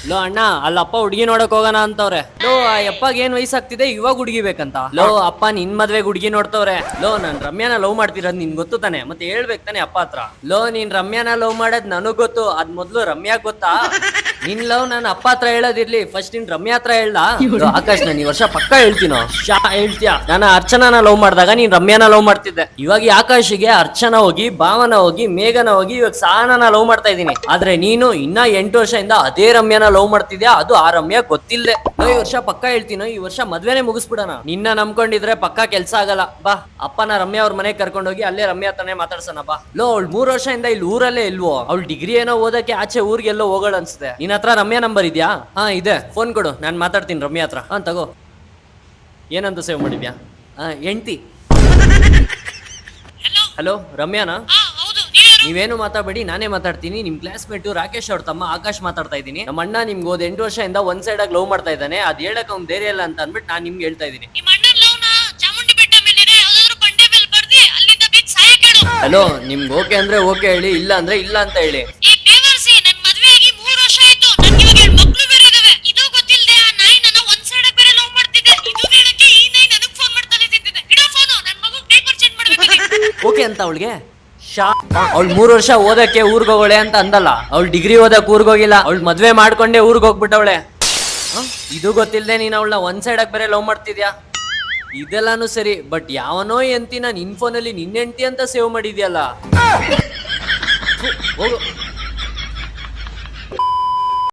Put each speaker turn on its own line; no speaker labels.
Low ಅಣ್ಣ ಅಲ್ಲಪ್ಪ ಹುಡುಗಿ ನೋಡಕ್ ಹೋಗೋಣ ಅಂತವ್ರೆ. ಲೋ ಆ ಯಪ್ಪಗೆ ಏನ್ ವಯಸ್ಸಾಗ್ತಿದೆ, ಇವಾಗ ಹುಡುಗಿ ಬೇಕಂತ. ಲೋ ಅಪ್ಪ ನಿನ್ ಮದ್ವೆಗ್ ಹುಡುಗಿ ನೋಡ್ತವ್ರೆ. ಲೋ ನಾನ್ ರಮ್ಯಾನ ಲವ್ ಮಾಡ್ತಿರೋದ್ ನಿನ್ ಗೊತ್ತು ತಾನೆ, ಮತ್ತೆ ಹೇಳ್ಬೇಕು ತಾನೆ ಅಪ್ಪ ಹತ್ರ. ಲೋ ನೀನ್ ರಮ್ಯಾನ ಲವ್ ಮಾಡೋದ್ ನನಗ್ ಗೊತ್ತು, ಅದ್ ಮೊದ್ಲು ರಮ್ಯಾ ಗೊತ್ತಾ? ನಿನ್ ಲವ್ ನಾನು ಅಪ್ಪ ಹತ್ರ ಹೇಳೋದಿರ್ಲಿ, ಫಸ್ಟ್ ನಿನ್ ರಮ್ಯಾ ಹತ್ರ ಹೇಳ್ದ. ಆಕಾಶ್ ನಾನು ಈ ವರ್ಷ ಪಕ್ಕ ಹೇಳ್ತೀನೋ ಹೇಳ್ತೀಯ. ನಾನು ಅರ್ಚನಾನ ಲವ್ ಮಾಡಿದಾಗ ನೀನ್ ರಮ್ಯಾನ ಲವ್ ಮಾಡ್ತಿದ್ದೆ. ಇವಾಗ ಈ ಆಕಾಶಿಗೆ ಅರ್ಚನಾ ಹೋಗಿ, ಭಾವನ ಹೋಗಿ, ಮೇಘನ ಹೋಗಿ, ಇವಾಗ ಸಹನಾನ ಲವ್ ಮಾಡ್ತಾ ಇದೀನಿ. ಆದ್ರೆ ನೀನು ಇನ್ನ 8 ವರ್ಷದಿಂದ ಅದೇ ರಮ್ಯಾನ ಲವ್ ಮಾಡ್ತಿದ್ಯಾ, ಅದು ಆ ರಮ್ಯಾ ಗೊತ್ತಿಲ್ಲದೆ. ಈ ವರ್ಷ ಪಕ್ಕ ಹೇಳ್ತೀನೋ, ಈ ವರ್ಷ ಮದ್ವೆನೆ ಮುಗಿಸ್ಬಿಡೋಣ. ನಿನ್ನ ನಂಬ್ಕೊಂಡಿದ್ರೆ ಪಕ್ಕ ಕೆಲ್ಸ ಆಗಲ್ಲ. ಬಾ ಅಪ್ಪನ ರಮ್ಯಾ ಅವ್ರ ಮನೆಗೆ ಕರ್ಕೊಂಡೋಗಿ ಅಲ್ಲೇ ರಮ್ಯಾ ತಾನೇ ಮಾತಾಡ್ಸೋಣ ಬಾ. ಲೋ ಅವಳು 3 ವರ್ಷದಿಂದ ಇಲ್ಲಿ ಊರಲ್ಲೇ ಇಲ್ವೋ, ಅವಳು ಡಿಗ್ರಿ ಏನೋ ಓದಕ್ಕೆ ಆಚೆ ಊರಿಗೆಲ್ಲೋ ಹೋಗೋಣ ಅನ್ಸುತ್ತೆ. ನಿನ್ನ ಹತ್ರ ರಮ್ಯಾ ನಂಬರ್ ಇದೆಯಾ? ಹಾ ಇದೆ, ಫೋನ್ ಕೊಡು, ನಾನು ಮಾತಾಡ್ತೀನಿ ರಮ್ಯಾ ಹತ್ರ. ಹಾ ತಗೋ. ಏನಂತ ಸೇವ್ ಮಾಡಿದ್ಯಾ? ಹೆಂಡ್ತಿ. ಹಲೋ ರಮ್ಯಾನಾ? ನೀವೇನು ಮಾತಾಡಬೇಡಿ, ನಾನೇ ಮಾತಾಡ್ತೀನಿ. ನಿಮ್ ಕ್ಲಾಸ್ಮೇಟ್ ರಾಕೇಶ್ ಅವ್ರ ತಮ್ಮ ಆಕಾಶ್ ಮಾತಾಡ್ತಾ ಇದ್ದೀನಿ. ನಮ್ಮ ಅಣ್ಣ ನಿಮ್ಗೆ 8 ವರ್ಷದಿಂದ ಒಂದ್ ಸೈಡ್ ಆಗಿ ಲವ್ ಮಾಡ್ತಾ ಇದ್ದಾನೆ, ಅದ್ ಹೇಳಕ್ ಅವ್ನ್ ಧೈರ್ಯ ಇಲ್ಲ ಅಂತ ಅಂದ್ಬಿಟ್ಟು ನಾನ್ ನಿಮ್ಗೆ ಹೇಳ್ತಾ ಇದೀನಿ. ಹಲೋ ನಿಮ್ಗೆ ಓಕೆ ಅಂದ್ರೆ ಓಕೆ ಹೇಳಿ, ಇಲ್ಲ ಅಂದ್ರೆ ಇಲ್ಲ ಅಂತ ಹೇಳಿ. ಓಕೆ ಅಂತ ಅವಳಿಗೆ ಅವಳು 3 ವರ್ಷ ಓದಕ್ಕೆ ಊರ್ಗ್ ಹೋಗೋಳೆ ಅಂತ ಅಂದಲ್ಲ. ಅವಳು ಡಿಗ್ರಿ ಓದಕ್ ಊರ್ಗ್ ಹೋಗಿಲ್ಲ, ಅವಳು ಮದ್ವೆ ಮಾಡ್ಕೊಂಡೆ ಊರ್ಗ್ ಹೋಗ್ಬಿಟ್ಟವಳೆ. ಇದು ಗೊತ್ತಿಲ್ಲದೆ ನೀನ್ ಅವಳನ್ನ ಒಂದ್ ಸೈಡ್ ಆಗಿ ಬೇರೆ ಲವ್ ಮಾಡ್ತಿದ್ಯಾ? ಇದೆಲ್ಲಾನು ಸರಿ, ಬಟ್ ಯಾವನೋ ಎಂತಿನ ನಿನ್ ಫೋನಲ್ಲಿ ನಿನ್ನ ಹೆಂಡ್ತಿ ಅಂತ ಸೇವ್ ಮಾಡಿದ್ಯಲ್ಲ. ಹೋಗು.